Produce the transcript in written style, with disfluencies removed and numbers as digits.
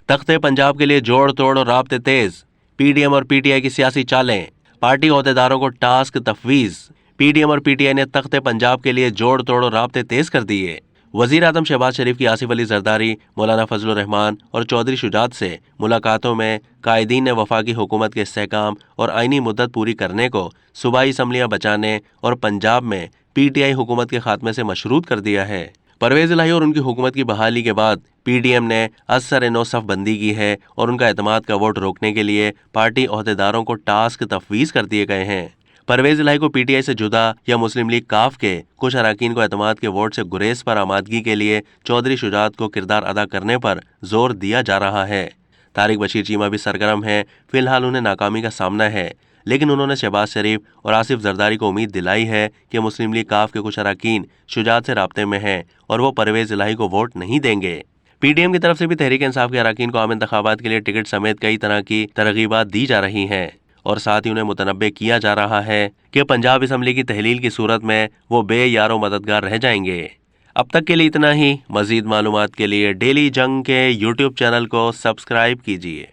तख्ते पंजाब के लिए जोड़ तोड़ और राब्ते तेज। पीडीएम और पीटीआई की सियासी चालें, पार्टी ओहदेदारों को टास्क तफवीज। पीडीएम और पीटीआई ने तख्ते पंजाब के लिए जोड़ तोड़ और राब्ते तेज कर दिए। वजीर आजम शहबाज शरीफ की आसिफ अली जरदारी, मौलाना फजलुर रहमान और चौधरी शुजात से मुलाकातों में कायदीन ने वफाकी हुकूमत के इस्तेहकाम और आईनी मुद्दत पूरी करने को सूबाई असम्बलियां बचाने और पंजाब में पीटीआई हुकूमत के खात्मे से मशरूत कर दिया है। परवेज इलाही और उनकी हुकूमत की बहाली के बाद पीडीएम ने असर नो सफ बंदी की है और उनका एतमाद का वोट रोकने के लिए पार्टी ओहदेदारों को टास्क तफवीज कर दिए गए हैं। परवेज इलाही को पीटीआई से जुदा या मुस्लिम लीग काफ के कुछ अरकान को एतमाद के वोट से गुरेज पर आमादगी के लिए चौधरी शुजात को किरदार अदा करने पर जोर दिया जा रहा है। तारिक बशीर चीमा भी सरगर्म है। फिलहाल उन्हें नाकामी का सामना है, लेकिन उन्होंने शहबाज शरीफ और आसिफ जरदारी को उम्मीद दिलाई है कि मुस्लिम लीग काफ के कुछ अरकान शुजात से राब्ते में हैं और वो परवेज इलाही को वोट नहीं देंगे। पीडीएम की तरफ से भी तहरीक इंसाफ के अरकान को आम इंतखाबात के लिए टिकट समेत कई तरह की तरगीबात दी जा रही हैं और साथ ही उन्हें मुतनब्बे किया जा रहा है कि पंजाब असम्बली की तहलील की सूरत में वो बेयारो मददगार रह जाएंगे। अब तक के लिए इतना ही। मजीद मालूमात के लिए डेली जंग के यूट्यूब चैनल को सब्सक्राइब कीजिए।